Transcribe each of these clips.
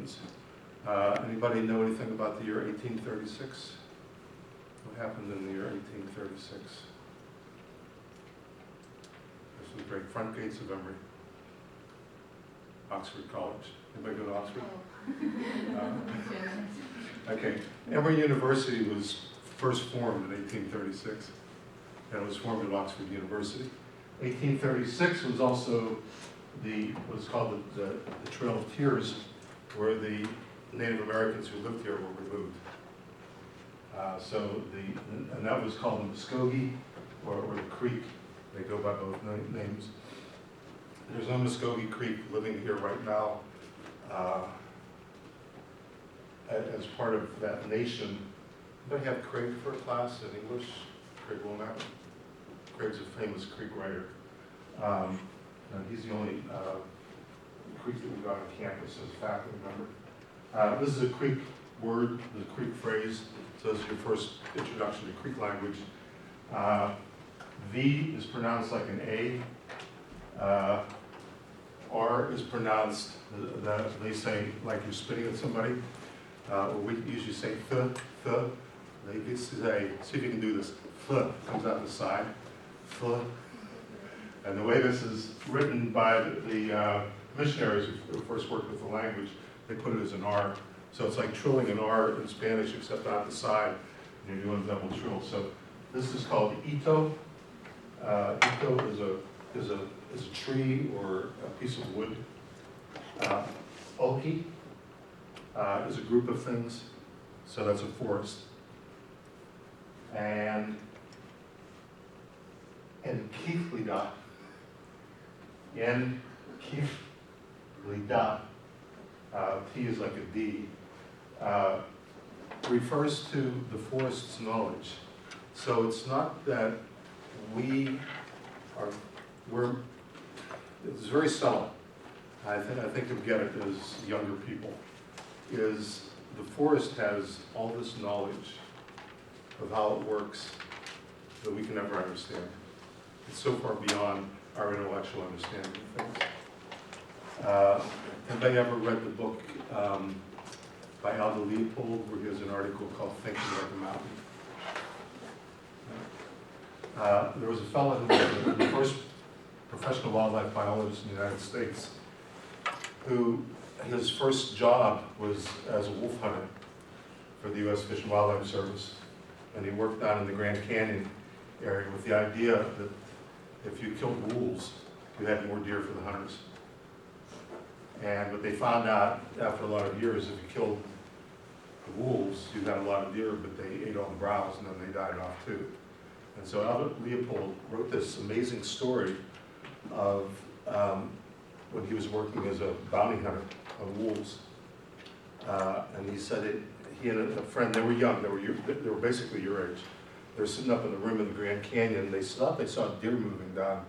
nations. Anybody know anything about the year 1836? What happened in the year 1836? This was great. Front gates of Emory. Oxford College. Anybody go to Oxford? Okay. Emory University was first formed in 1836, and it was formed at Oxford University. 1836 was also what's called the Trail of Tears, where the Native Americans who lived here were removed. And that was called the Muskogee or the Creek. They go by both names. There's no Muskogee Creek living here right now as part of that nation. Anybody have Craig for a class in English? Craig Womack? Craig's a famous Creek writer. And he's the only Creek that we got on campus as a faculty member. This is a Creek word, the Creek phrase, so this is your first introduction to Creek language. V is pronounced like an A. R is pronounced, they say like you're spitting at somebody. We usually say th. They used to say, see if you can do this. Th comes out the side. Th. And the way this is written by the missionaries who first worked with the language, they put it as an R. So it's like trilling an R in Spanish, except out the side, and you're doing double trill. So this is called ito. Ito is a tree or a piece of wood. Oki is a group of things, so that's a forest. And Keithlida. N Keithlida. T is like a D. Refers to the forest's knowledge. So it's not that it's very subtle. I think you'll get it as younger people, is the forest has all this knowledge of how it works that we can never understand. It's so far beyond our intellectual understanding of things. Anybody ever read the book by Aldo Leopold, where he has an article called Thinking Like a Mountain? There was a fellow who was the first professional wildlife biologist in the United States, who his first job was as a wolf hunter for the U.S. Fish and Wildlife Service. And he worked down in the Grand Canyon area with the idea that if you killed wolves, you had more deer for the hunters. And what they found out after a lot of years, if you killed the wolves, you got a lot of deer, but they ate all the browse and then they died off too. And so Albert Leopold wrote this amazing story of when he was working as a bounty hunter of wolves. And he said he and a friend, they were young, they were basically your age. They were sitting up in the rim of the Grand Canyon, and they thought they saw a deer moving down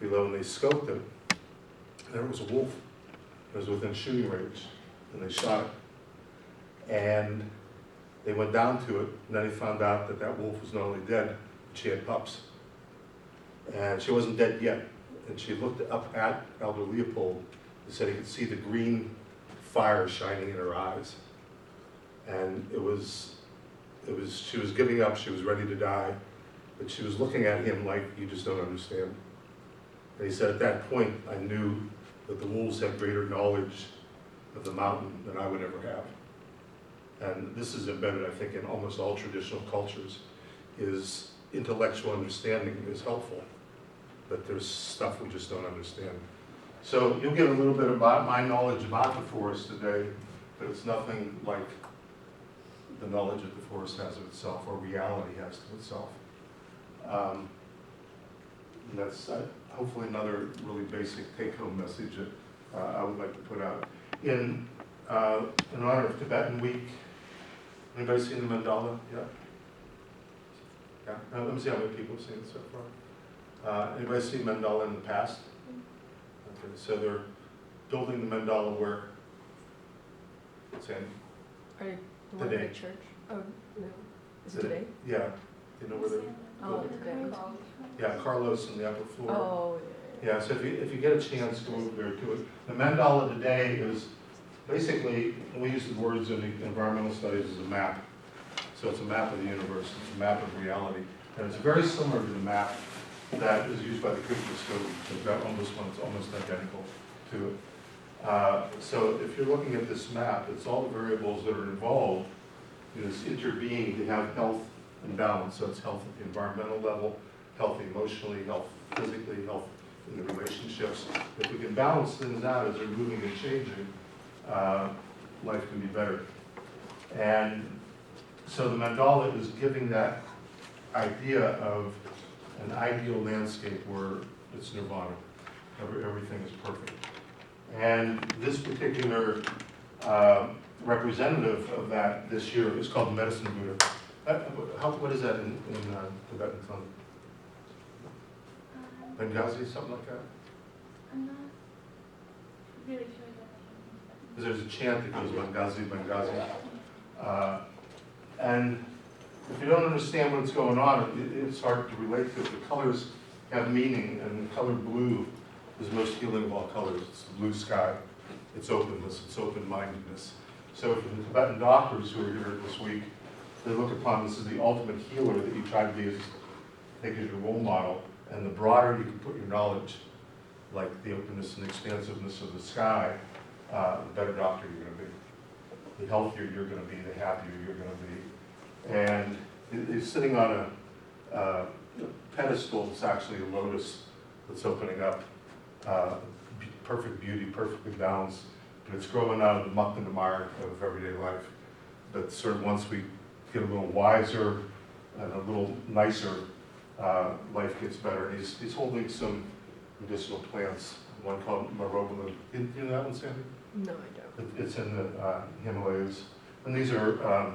below, and they scoped it, and there was a wolf. It was within shooting range, and they shot it. And they went down to it, and then he found out that that wolf was not only dead, but she had pups. And she wasn't dead yet. And she looked up at Elder Leopold and said he could see the green fire shining in her eyes. And she was giving up, she was ready to die, but she was looking at him like, you just don't understand. And he said, at that point, I knew that the wolves had greater knowledge of the mountain than I would ever have. And this is embedded, I think, in almost all traditional cultures, is intellectual understanding is helpful, but there's stuff we just don't understand. So you'll get a little bit about my knowledge about the forest today, but it's nothing like the knowledge that the forest has of itself, or reality has to itself. And that's hopefully another really basic take-home message that I would like to put out. In honor of Tibetan Week, anybody seen the mandala yet? Yeah? Let me see how many people have seen it so far. Anybody seen mandala in the past? Okay, so they're building the mandala where? Sandy? The one in the church? Oh, no. Is it today? Yeah. Do you know where they're building? Today. Yeah, Carlos in the upper floor. Oh, yeah. So if you get a chance, go over there to it. The mandala today is basically, we use the words in the environmental studies as a map. So it's a map of the universe, it's a map of reality. And it's very similar to the map that is used by the Kuchma. They've got almost one, it's almost identical to it. So if you're looking at this map, it's all the variables that are involved in this interbeing to have health and balance. So it's health at the environmental level, health emotionally, health physically, health in the relationships. If we can balance things out as they're moving and changing, life can be better. And so the mandala is giving that idea of an ideal landscape where it's nirvana. Everything is perfect. And this particular representative of that this year is called Medicine Buddha. What is that in Tibetan tongue? Benghazi, something like that? I'm not really sure that. Because there's a chant that goes Benghazi, Benghazi. And if you don't understand what's going on, it's hard to relate to it. The colors have meaning, and the color blue is the most healing of all colors. It's the blue sky, it's openness, it's open-mindedness. So for the Tibetan doctors who are here this week, they look upon this as the ultimate healer that you try to be take as your role model. And the broader you can put your knowledge, like the openness and expansiveness of the sky, the better doctor you're going to be. The healthier you're going to be, the happier you're going to be. And he's sitting on a pedestal. It's actually a lotus that's opening up. Perfect beauty, perfectly balanced. And it's growing out of the muck and the mire of everyday life. But sort of once we get a little wiser and a little nicer, life gets better. And he's holding some medicinal plants, one called Marobalin. Do you know that one, Sandy? No, I don't. It's in the Himalayas. And these are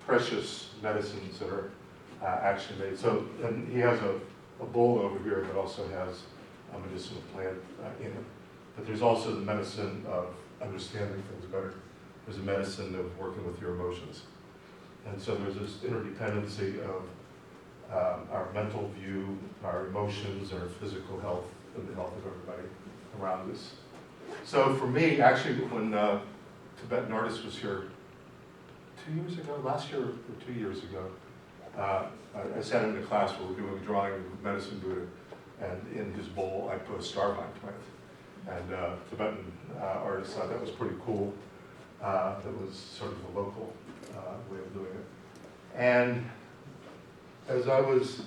precious medicines that are actually made. So, and he has a bowl over here that also has a medicinal plant in it. But there's also the medicine of understanding things better. There's a medicine of working with your emotions. And so there's this interdependency of our mental view, our emotions, our physical health, and the health of everybody around us. So for me, actually, when Tibetan artist was here 2 years ago, last year or 2 years ago, I sat in a class where we were doing a drawing of Medicine Buddha, and in his bowl I put a Starvine plant. And Tibetan artist thought that was pretty cool. That was sort of a local way of doing it. And as I was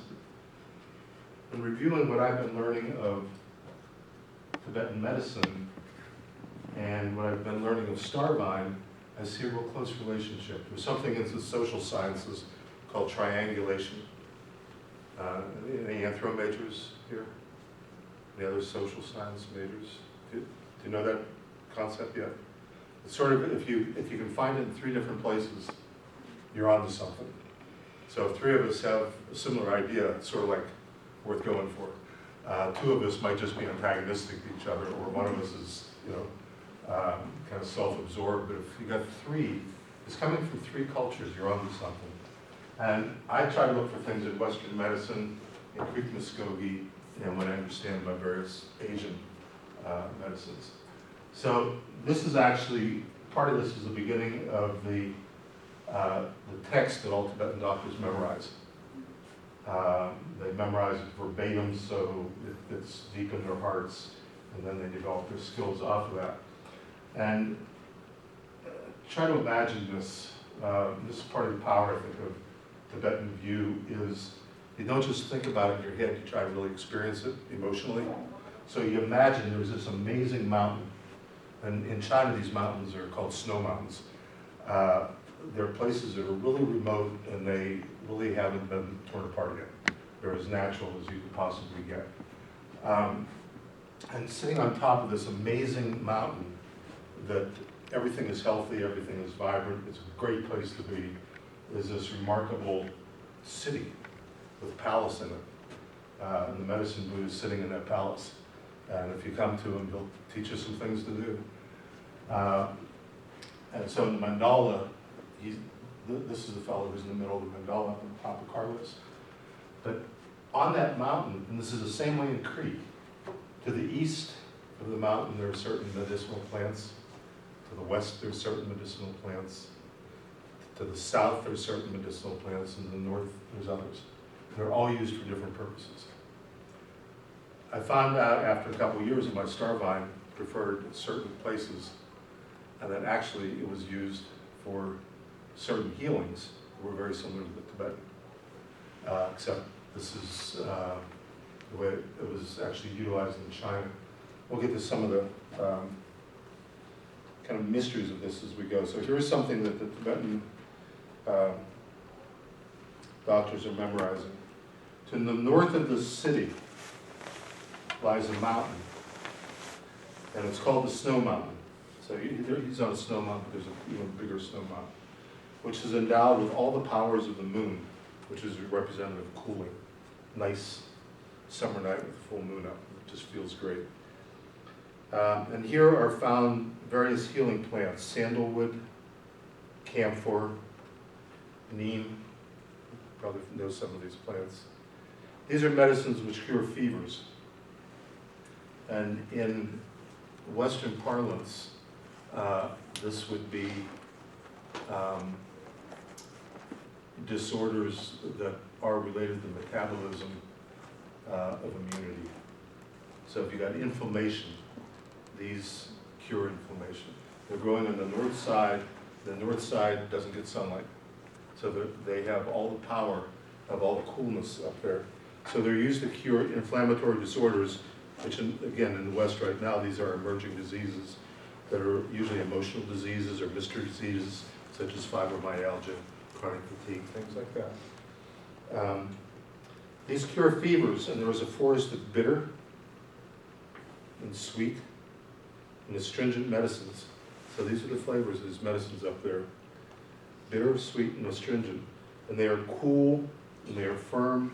reviewing what I've been learning of Tibetan medicine and what I've been learning of Starvine, I see a real close relationship. There's something in the social sciences called triangulation. Any anthro majors here? Any other social science majors? Do you know that concept yet? It's sort of, if you can find it in 3 different places, you're onto something. So if 3 of us have a similar idea, it's sort of like worth going for. 2 of us might just be antagonistic to each other, or one of us is, kind of self-absorbed. But if you got 3, it's coming from 3 cultures, you're onto something. And I try to look for things in Western medicine, in Greek Muskogee, and when I understand my various Asian medicines. So this is actually, part of this is the beginning of the text that all Tibetan doctors memorize. They memorize it verbatim, so it's deep in their hearts, and then they develop their skills off of that. And try to imagine this. This is part of the power, I think, of Tibetan view is you don't just think about it in your head, you try to really experience it emotionally. So you imagine there's this amazing mountain, and in China these mountains are called snow mountains. They're places that are really remote and they really haven't been torn apart yet. They're as natural as you could possibly get. And sitting on top of this amazing mountain that everything is healthy, everything is vibrant, it's a great place to be, is this remarkable city with a palace in it. And the Medicine Buddha is sitting in that palace. And if you come to him, he'll teach you some things to do. And so in the mandala, this is the fellow who's in the middle of the mandala on the top of Carlos. But on that mountain, and this is the same way in Crete, to the east of the mountain there are certain medicinal plants. To the west, there's certain medicinal plants. To the south, there's certain medicinal plants, and to the north, there's others. They're all used for different purposes. I found out after a couple of years that my Starvine preferred certain places, and that actually it was used for certain healings that were very similar to the Tibetan, except this is the way it was actually utilized in China. We'll get to some of the kind of mysteries of this as we go. So here's something that the Tibetan doctors are memorizing. To the north of the city lies a mountain, and it's called the Snow Mountain. So he's on a snow mountain. There's an even bigger snow mountain, which is endowed with all the powers of the moon, which is representative of cooling. Nice summer night with the full moon up. It just feels great. And here are found various healing plants: sandalwood, camphor, neem. Probably know some of these plants. These are medicines which cure fevers. And in Western parlance, this would be disorders that are related to metabolism of immunity. So if you got inflammation, these cure inflammation. They're growing on the north side. The north side doesn't get sunlight. So they have all the power of all the coolness up there. So they're used to cure inflammatory disorders, which again in the West right now, these are emerging diseases that are usually emotional diseases or mystery diseases, such as fibromyalgia, chronic fatigue, things like that. These cure fevers, and there is a forest of bitter and sweet and astringent medicines. So these are the flavors of these medicines up there. Bitter, sweet, and astringent. And they are cool, and they are firm.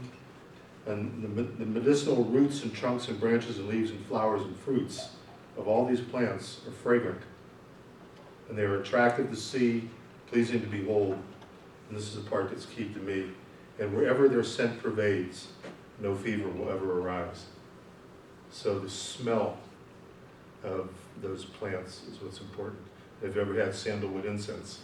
And the medicinal roots and trunks and branches and leaves and flowers and fruits of all these plants are fragrant. And they are attractive to see, pleasing to behold. And this is the part that's key to me. And wherever their scent pervades, no fever will ever arise. So the smell of those plants is what's important. If you've ever had sandalwood incense,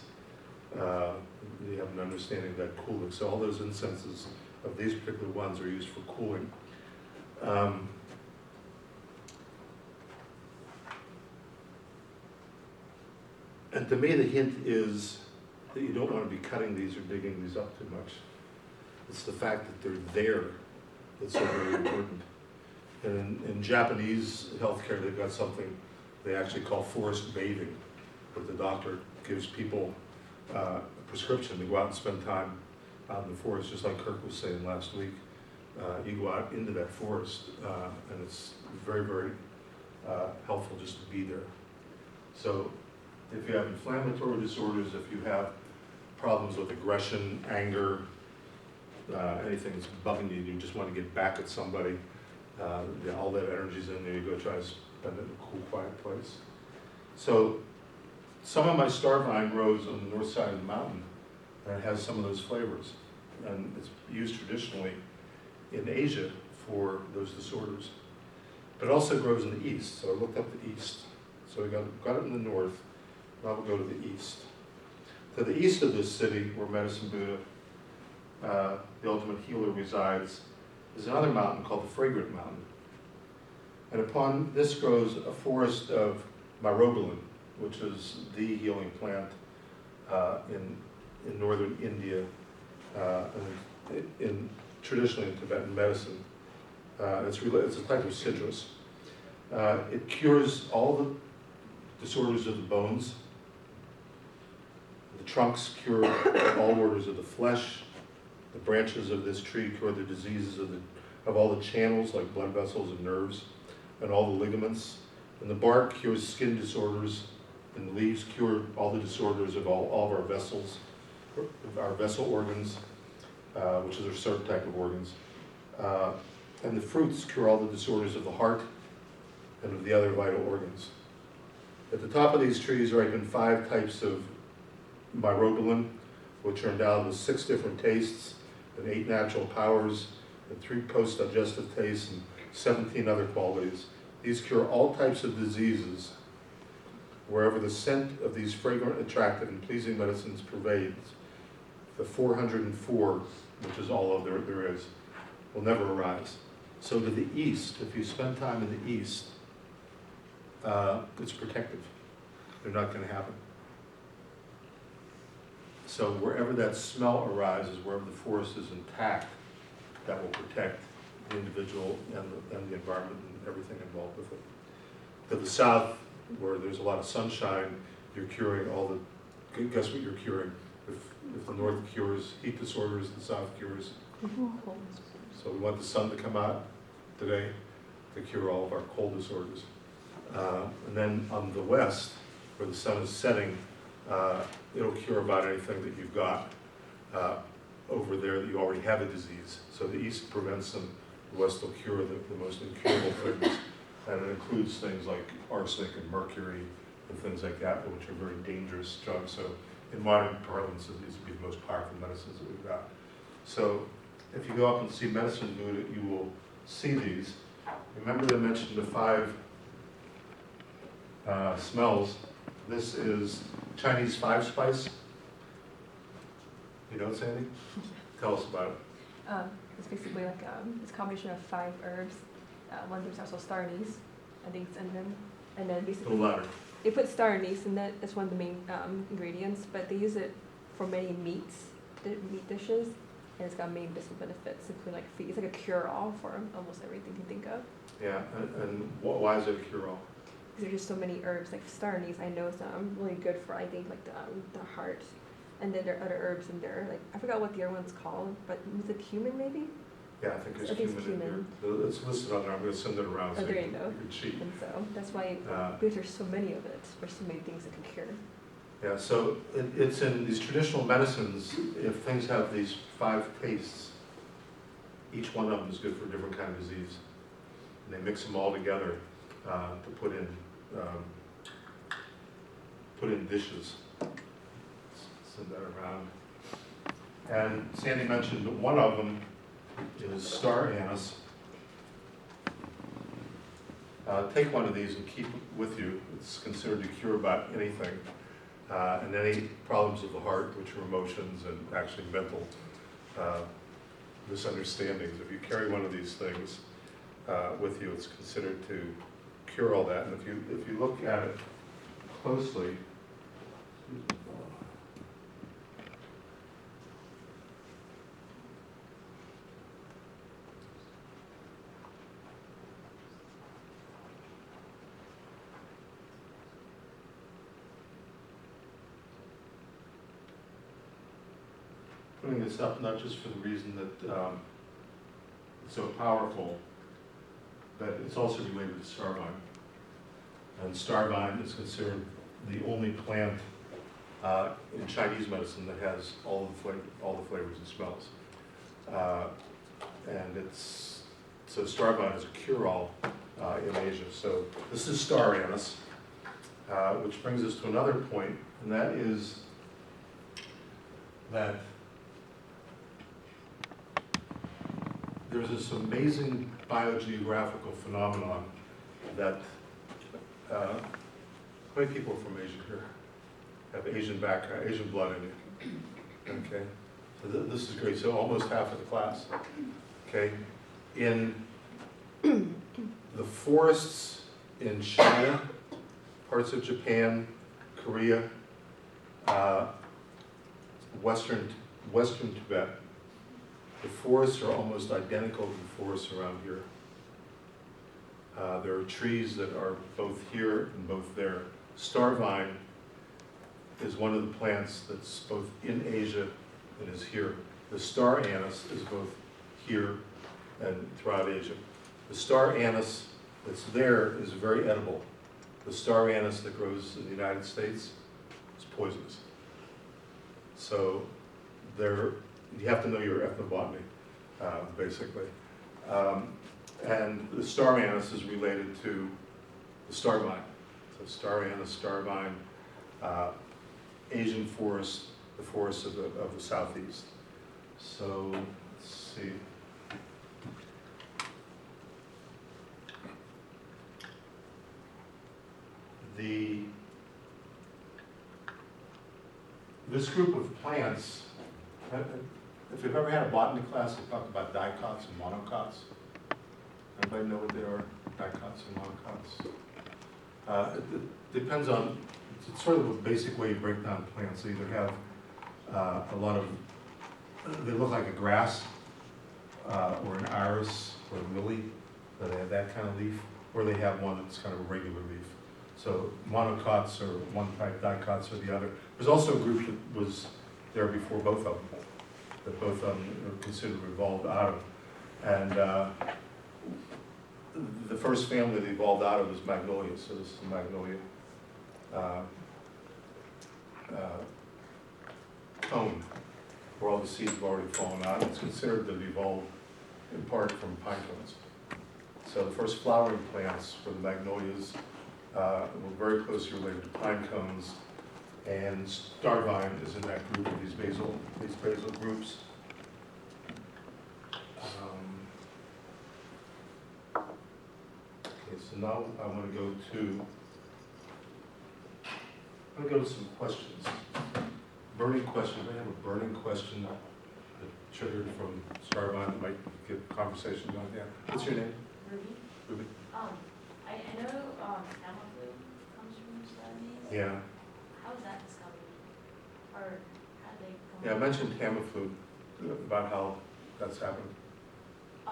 you have an understanding of that cooling. So all those incenses of these particular ones are used for cooling. And to me, the hint is that you don't want to be cutting these or digging these up too much. It's the fact that they're there that's so very important. And in Japanese healthcare, they've got something they actually call forest bathing, where the doctor gives people a prescription to go out and spend time out in the forest, just like Kirk was saying last week. You go out into that forest, and it's very, very helpful just to be there. So if you have inflammatory disorders, if you have problems with aggression, anger, anything that's bugging you, you just want to get back at somebody, all that energy's in there, you go try to spend it in a cool, quiet place. So some of my Starvine grows on the north side of the mountain, and it has some of those flavors. And it's used traditionally in Asia for those disorders. But it also grows in the east, so I looked up the east. So we got it in the north, now we'll go to the east. To the east of this city, where Medicine Buddha, the ultimate healer, resides, is another mountain called the Fragrant Mountain. And upon this grows a forest of myrobalan, which is the healing plant in northern India, and traditionally in Tibetan medicine. It's a type of citrus. It cures all the disorders of the bones. The trunks cure all orders of the flesh. The branches of this tree cure the diseases of all the channels, like blood vessels and nerves, and all the ligaments. And the bark cures skin disorders, and the leaves cure all the disorders of all of our vessels, our vessel organs, which is a certain type of organs. And the fruits cure all the disorders of the heart and of the other vital organs. At the top of these trees are even 5 types of myrobalan, which are endowed with 6 different tastes and 8 natural powers and 3 post-digestive tastes and 17 other qualities. These cure all types of diseases wherever the scent of these fragrant, attractive, and pleasing medicines pervades, the 404, which is all of there is, will never arise. So to the east, if you spend time in the east, it's protective. They're not going to happen. So wherever that smell arises, wherever the forest is intact, that will protect the individual and the environment and everything involved with it. To the south, where there's a lot of sunshine, you're curing all the, guess what you're curing? If the north cures heat disorders, the south cures. So we want the sun to come out today to cure all of our cold disorders. And then on the west, where the sun is setting, it'll cure about anything that you've got over there that you already have a disease. So the east prevents them, the west will cure the most incurable things. And it includes things like arsenic and mercury and things like that, which are very dangerous drugs. So in modern parlance, these would be the most powerful medicines that we've got. So if you go up and see Medicine Buddha, you will see these. Remember I mentioned the 5 smells. This is Chinese 5-spice. You know, Sandy? Tell us about it. It's basically like it's a combination of 5 herbs. One there's also star anise, I think it's in them, and then A basically little louder. they put star anise in that. That's one of the main ingredients, but they use it for many meat dishes, and it's got many medicinal benefits, including like it's like a cure-all for almost everything you think of. Yeah, and why is it a cure-all? Because there's just so many herbs. Like star anise, I know is really good for I think like the heart, and then there are other herbs in there. Like I forgot what the other one's called, but was it cumin maybe? Yeah, I think I think it's cumin in here. It's listed on there. I'm going to send it around so Oh, there you you go. can cheat. And so that's why because there's so many of it, there's so many things that can cure. Yeah, so it's in these traditional medicines, if things have these 5 tastes, each one of them is good for a different kind of disease. And they mix them all together to put in dishes. Send that around. And Sandy mentioned that one of them is star anise. Take one of these and keep it with you. It's considered to cure about anything. And any problems of the heart, which are emotions and actually mental misunderstandings. If you carry one of these things with you, it's considered to cure all that. And if you look at it closely, putting this up not just for the reason that it's so powerful, but it's also related to Starvine. And Starvine is considered the only plant in Chinese medicine that has all the flavors and smells. And so Starvine is a cure-all in Asia. So this is star anise, which brings us to another point, and that is that there's this amazing biogeographical phenomenon that, how many people from Asia here have Asian background, Asian blood in you? Okay, so this is great, so almost half of the class, okay? In the forests in China, parts of Japan, Korea, Western Tibet, the forests are almost identical to the forests around here. There are trees that are both here and both there. Starvine is one of the plants that's both in Asia and is here. The star anise is both here and throughout Asia. The star anise that's there is very edible. The star anise that grows in the United States is poisonous. So you have to know your ethnobotany, basically. And the star anise is related to the starvine. So star anise, starvine, Asian forest, the forests of the southeast. So let's see. this group of plants, if you've ever had a botany class, they talk about dicots and monocots. Anybody know what they are, dicots and monocots? It depends on, it's sort of a basic way you break down plants. They either have a lot of, they look like a grass, or an iris, or a lily, so they have that kind of leaf, or they have one that's kind of a regular leaf. So monocots are one type, dicots are the other. There's also a group that was there before both of them, that both of them are considered evolved out of. And the first family they evolved out of is magnolia, so this is the magnolia cone, where all the seeds have already fallen out. It's considered to have evolved in part from pine cones. So the first flowering plants for the magnolias were very closely related to pine cones, and Starvine is in that group of these basal groups. Okay, so now I want to go to some questions. Burning question. I have a burning question that triggered from Starvine that might get conversation going. Yeah. What's your name? Ruby. Ruby. I know Hamilton comes from Starvine. Yeah. How was that discovered? Or how did they come? Yeah, I mentioned Tamiflu about how that's happened. I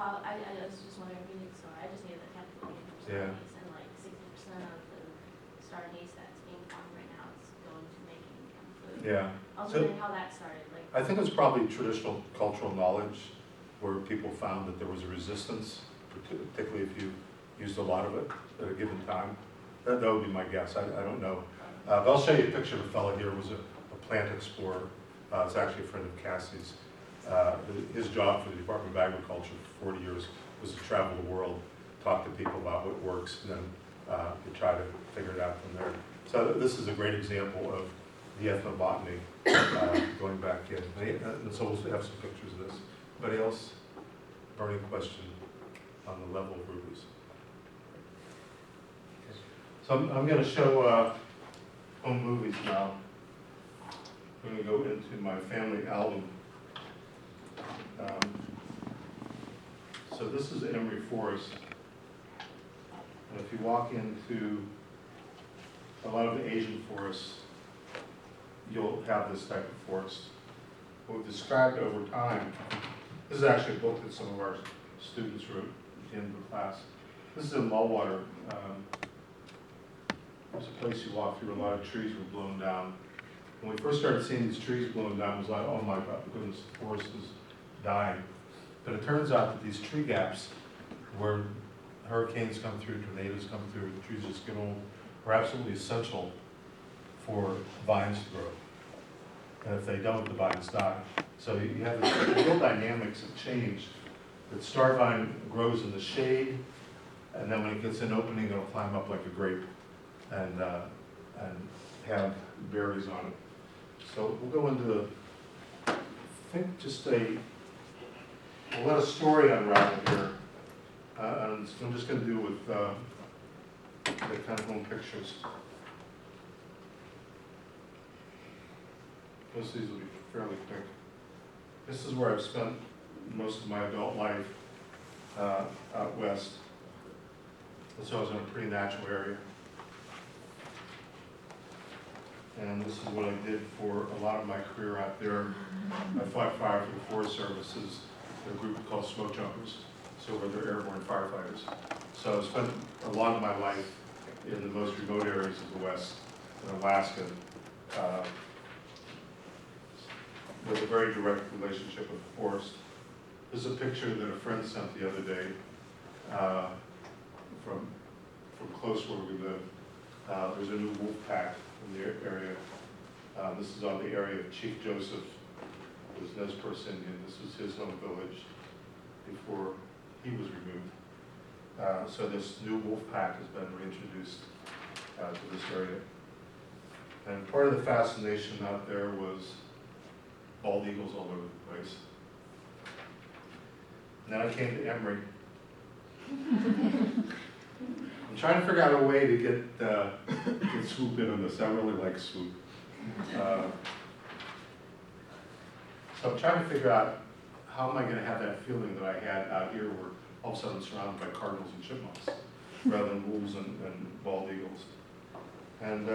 was just wondering if you knew, so I just knew that Hamilton came from Yeah. Starvine, and like 60% of the Starvine that's being farmed right now is going to making food. Yeah. I was So- wondering how that started. Like, I think it's probably traditional cultural knowledge where people found that there was a resistance, particularly if you used a lot of it at a given time. That would be my guess. I don't know. But I'll show you a picture of a fellow here who was a plant explorer. It's actually a friend of Cassie's. His job for the Department of Agriculture for 40 years was to travel the world, talk to people about what works, and then to try to figure it out from there. So this is a great example of the ethnobotany going back in. And so we'll have some pictures of this. Anybody else? Burning question on the level of rubies. Okay. So I'm going to show home movies now. I'm going to go into my family album. So this is Emery Forest. And if you walk into a lot of the Asian forests, you'll have this type of forest. What we've described over time, this is actually a book that some of our students wrote in the class. This is in Mullwater. There's a place you walk through, a lot of trees were blown down. When we first started seeing these trees blown down, it was like, oh my God, goodness, the forest is dying. But it turns out that these tree gaps, where hurricanes come through, tornadoes come through, the trees just get old, are absolutely essential for vines to grow. And if they don't, the vines die. So you have the real dynamics have changed. That Starvine grows in the shade, and then when it gets an opening, it'll climb up like a grape and have berries on it. So we'll go into, I think, we'll let a story unravel here. And I'm just going to do with the kind of home pictures. Most of these will be fairly quick. This is where I've spent most of my adult life, out west. And so I was in a pretty natural area. And this is what I did for a lot of my career out there. I fought fire for the Forest Services, a group called Smoke Jumpers. So they're airborne firefighters. So I spent a lot of my life in the most remote areas of the West, in Alaska, with a very direct relationship with the forest. This is a picture that a friend sent the other day from close where we live. There's a new wolf pack in the area. This is on the area of Chief Joseph, who was Nez Perce Indian. This was his home village before he was removed. So this new wolf pack has been reintroduced to this area. And part of the fascination out there was bald eagles all over the place. And then I came to Emory. I'm trying to figure out a way to get Swoop in on this. I really like Swoop. So I'm trying to figure out how am I going to have that feeling that I had out here where all of a sudden I'm surrounded by cardinals and chipmunks rather than wolves and bald eagles. And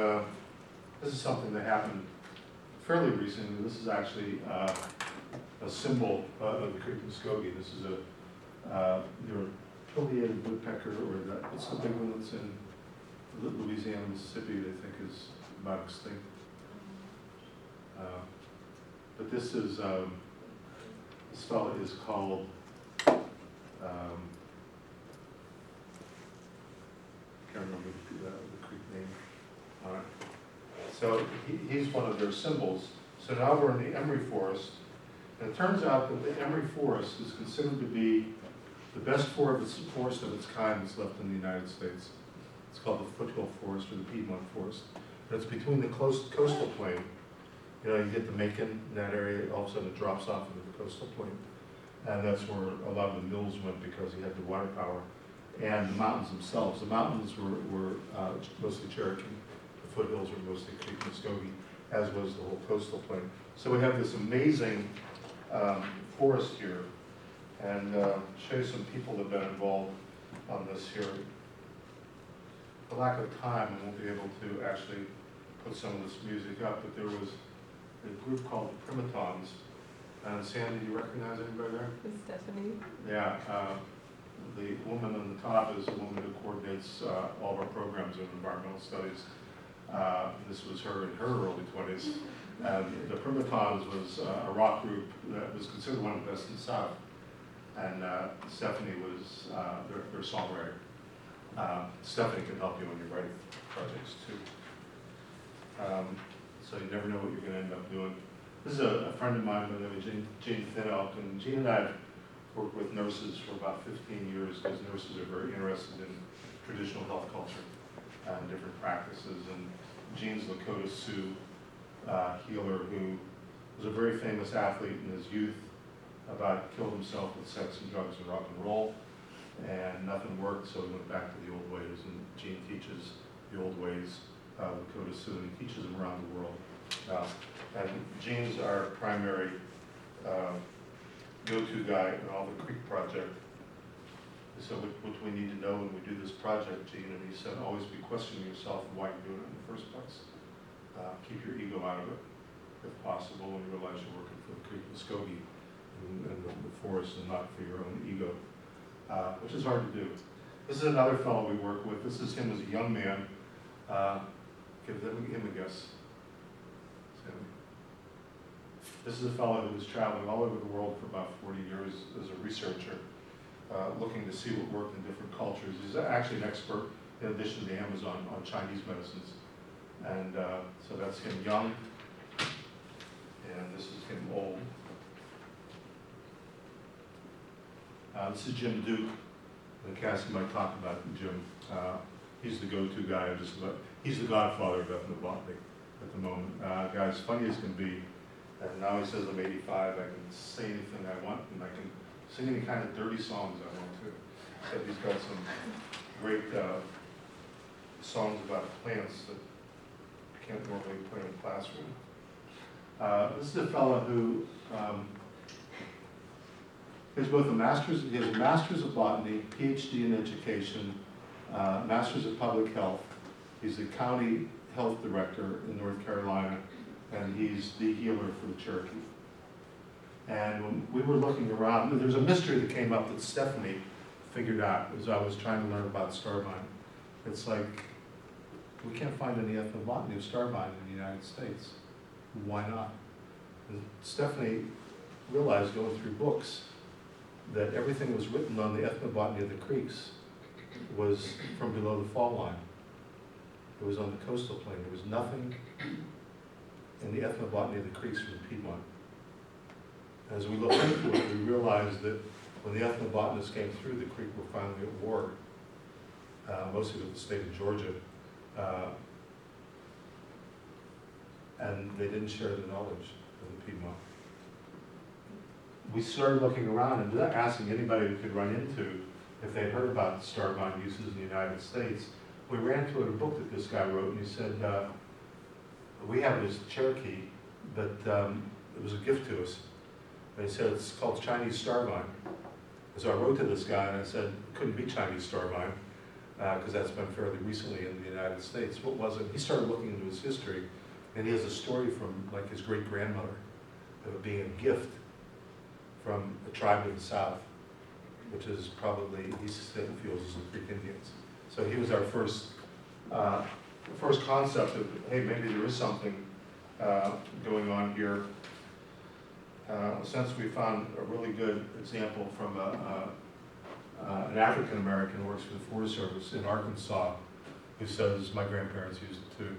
this is something that happened fairly recently. This is actually a symbol of the Creek Muskogee. This is your pileated woodpecker, or what's the big one that's in Louisiana, Mississippi, they think is about extinct. But this is, this fellow is called, can't remember the creek name on it. So he's one of their symbols. So now we're in the Emery Forest, and it turns out that the Emery Forest is considered to be the best forest of its kind that's left in the United States. It's called the foothill forest or the Piedmont forest. And it's between the coastal plain. You know, you get the Macon in that area, all of a sudden it drops off into the coastal plain. And that's where a lot of the mills went because you had the water power. And the mountains themselves. The mountains were mostly Cherokee. The foothills were mostly Creek Muskogee, as was the whole coastal plain. So we have this amazing forest here. And show you some people that have been involved on this here. For lack of time, I won't be able to actually put some of this music up, but there was a group called the Primatons. And Sandy, do you recognize anybody there? It's Stephanie. Yeah, the woman on the top is a woman who coordinates all of our programs in environmental studies. This was her in her early 20s. The Primatons was a rock group that was considered one of the best in the South. And Stephanie was their songwriter. Stephanie can help you when you're writing projects too. So you never know what you're going to end up doing. This is a friend of mine by the name of Jean Finelk, and Jean and I have worked with nurses for about 15 years because nurses are very interested in traditional health culture and different practices. And Jean's Lakota Sioux healer who was a very famous athlete in his youth, about killed himself with sex and drugs and rock and roll, and nothing worked, so he went back to the old ways, and Gene teaches the old ways of Lakota Sioux, and he teaches them around the world. And Gene's our primary go-to guy in all the Creek project. So what we need to know when we do this project, Gene, and he said, always be questioning yourself and why you're doing it in the first place. Keep your ego out of it, if possible, and realize you're working for the Creek Muskogee and the forest and not for your own ego, which is hard to do. This is another fellow we work with. This is him as a young man. Give him a guess. This is a fellow who was traveling all over the world for about 40 years as a researcher, looking to see what worked in different cultures. He's actually an expert, in addition to Amazon, on Chinese medicines. And so that's him young, and this is him old. This is Jim Duke, and Cassie might talk about Jim. He's the go-to guy. He's the godfather of ethnobotany at the moment. Guy's funny as can be, and now he says I'm 85. I can say anything I want, and I can sing any kind of dirty songs I want to. Except he's got some great songs about plants that you can't normally play in a classroom. This is a fellow who he has a master's of botany, PhD in education, master's of public health. He's the county health director in North Carolina, and he's the healer for the Cherokee. And when we were looking around, there was a mystery that came up that Stephanie figured out as I was trying to learn about Starvine. It's like, we can't find any ethnobotany of Starvine in the United States. Why not? And Stephanie realized going through books that everything that was written on the ethnobotany of the creeks was from below the fall line. It was on the coastal plain. There was nothing in the ethnobotany of the creeks from the Piedmont. As we looked into it, we realized that when the ethnobotanists came through, the Creek were finally at war, mostly with the state of Georgia, and they didn't share the knowledge of the Piedmont. We started looking around and asking anybody we could run into if they'd heard about Starvine uses in the United States. We ran to a book that this guy wrote, and he said, we have it as Cherokee, but it was a gift to us. And he said, it's called Chinese Starvine. So I wrote to this guy and I said, it couldn't be Chinese Starvine, because that's been fairly recently in the United States. What was it? He started looking into his history, and he has a story from like his great-grandmother of it being a gift from a tribe in the South, which is probably, he said, feels as the Creek Indians. So he was our first concept of, hey, maybe there is something going on here. Since we found a really good example from an African American who works for the Forest Service in Arkansas, who says, my grandparents used it too.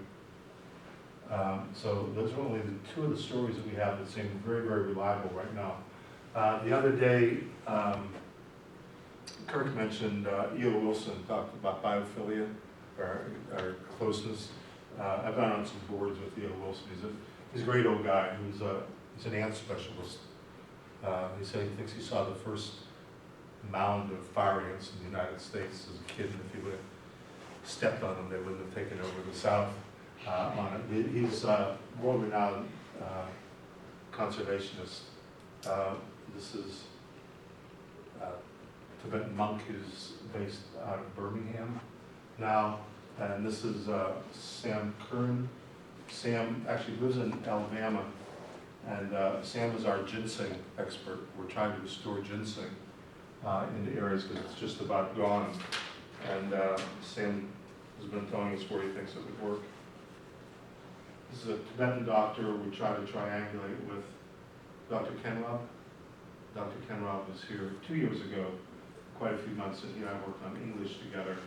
So those are only two of the stories that we have that seem very, very reliable right now. The other day, Kirk mentioned E.O. Wilson, talked about biophilia, or closeness. I've gone on some boards with E.O. Wilson. He's a great old guy. He's an ant specialist. He said he thinks he saw the first mound of fire ants in the United States as a kid, and if he would have stepped on them, they wouldn't have taken over the South on it. He's a world-renowned conservationist. This is a Tibetan monk who's based out of Birmingham now, and this is Sam Curran. Sam actually lives in Alabama, and Sam is our ginseng expert. We're trying to restore ginseng into areas because it's just about gone. And Sam has been telling us where he thinks it would work. This is a Tibetan doctor. We try to triangulate with Dr. Kenrob. Dr. Kenrob was here 2 years ago, quite a few months, and he and I worked on English together.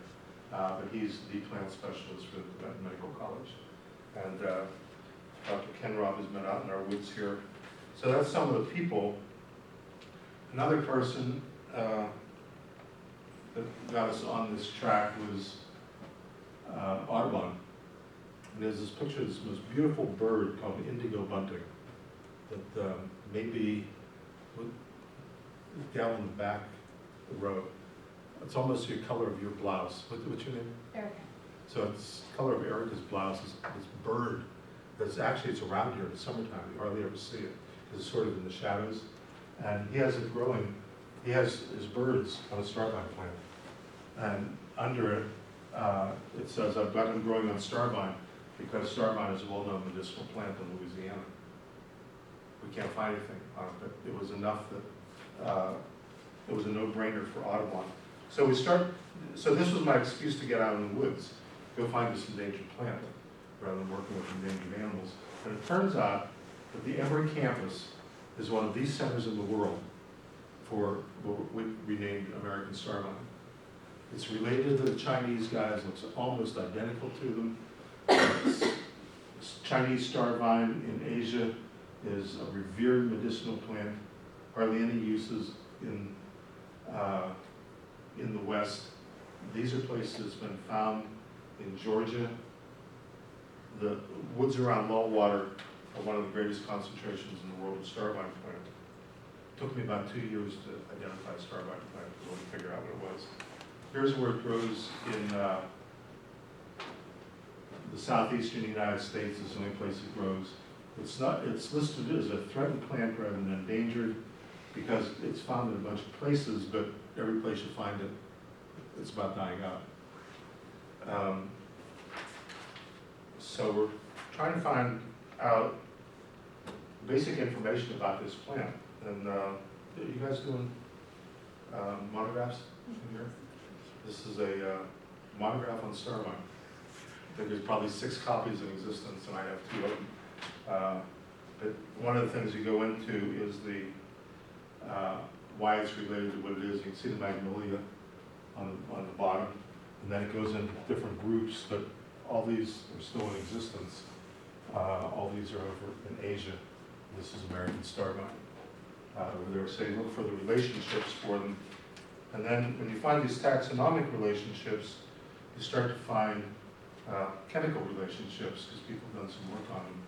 But he's the plant specialist for the Tibetan Medical College. And Dr. Kenrob has been out in our woods here. So that's some of the people. Another person that got us on this track was Audubon. And there's this picture of this most beautiful bird called the indigo bunting that maybe down in the back row. It's almost the color of your blouse. What's your name? Erica. So it's the color of Erica's blouse. This bird that's actually, it's around here in the summertime. You hardly ever see it because it's sort of in the shadows. And he has it growing. He has his birds on a Starvine plant. And under it, it says, I've got them growing on Starvine because Starvine is a well-known medicinal plant in Louisiana. We can't find anything on it, but it was enough that it was a no-brainer for Audubon. So so this was my excuse to get out in the woods, go find this endangered plant, rather than working with endangered animals. And it turns out that the Emory campus is one of the centers in the world for what we renamed American Starvine. It's related to the Chinese guys, looks almost identical to them. Chinese Starvine in Asia is a revered medicinal plant, hardly any uses in the West. These are places that's been found in Georgia. The woods around Lulwater are one of the greatest concentrations in the world of Starvine plant. It took me about 2 years to identify a Starvine plant to really figure out what it was. Here's where it grows in the southeastern United States. Is the only place it grows. It's listed as a threatened plant rather than endangered because it's found in a bunch of places, but every place you find it, it's about dying out. So we're trying to find out basic information about this plant. And you guys doing monographs in here? This is a monograph on Starvine. I think there's probably 6 copies in existence, and I have 2 of them. But one of the things you go into is the why it's related to what it is. You can see the magnolia on the bottom, and then it goes into different groups, but all these are still in existence. All these are over in Asia. This is American Starvine. They were saying look for the relationships for them. And then when you find these taxonomic relationships, you start to find chemical relationships because people have done some work on them.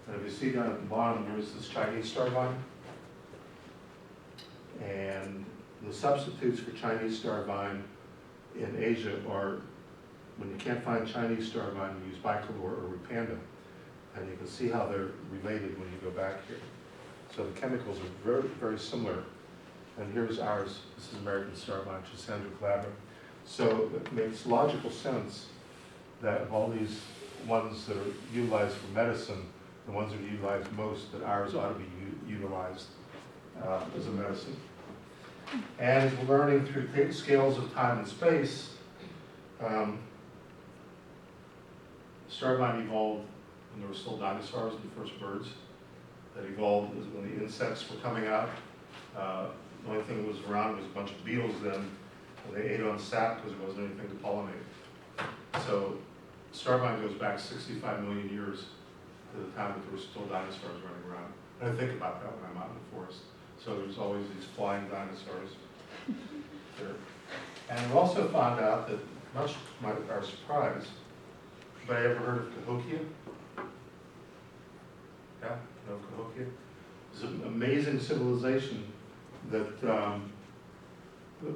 And if you see down at the bottom, there's this Chinese Starvine. And the substitutes for Chinese Starvine in Asia are, when you can't find Chinese Starvine, you use bicolor or rupanda. And you can see how they're related when you go back here. So the chemicals are very, very similar. And here's ours. This is American Starvine, Schisandra glabra. So it makes logical sense that of all these ones that are utilized for medicine, the ones that are utilized most, that ours ought to be utilized as a medicine. And we're learning through scales of time and space. Starvine evolved when there were still dinosaurs and the first birds. That evolved is when the insects were coming out. The only thing that was around was a bunch of beetles then, and they ate on sap because there wasn't anything to pollinate. So Starvine goes back 65 million years to the time that there were still dinosaurs running around. And I think about that when I'm out in the forest. So there's always these flying dinosaurs there. And we also found out that, much to our surprise, anybody ever heard of Cahokia? Yeah, you know Cahokia? It's an amazing civilization that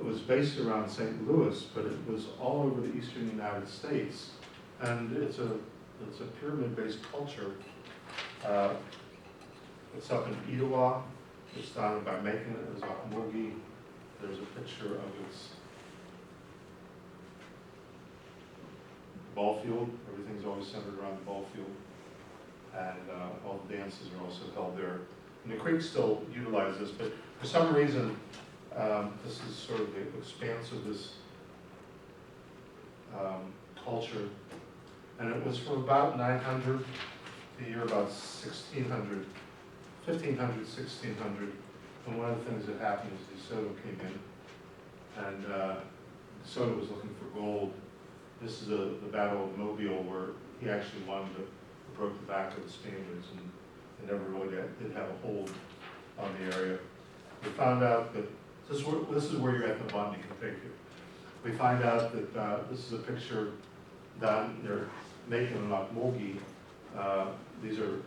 was based around St. Louis, but it was all over the eastern United States. And it's a pyramid-based culture. It's up in Etowah. It's founded by making it as Okmulgee. There's a picture of its ball field. Everything's always centered around the ball field. And all the dances are also held there. And the Creeks still utilize this, but for some reason, this is sort of the expanse of this culture. And it was from about 900 to the year about 1600, 1500, 1600. And one of the things that happened is DeSoto came in, and DeSoto was looking for gold. This is the Battle of Mobile, where he actually won, but broke the back of the Spaniards, and they never really did have a hold on the area. We found out that this is where your ethnobotany can take you. We find out that this is a picture done. They're making an Okmulgee. These are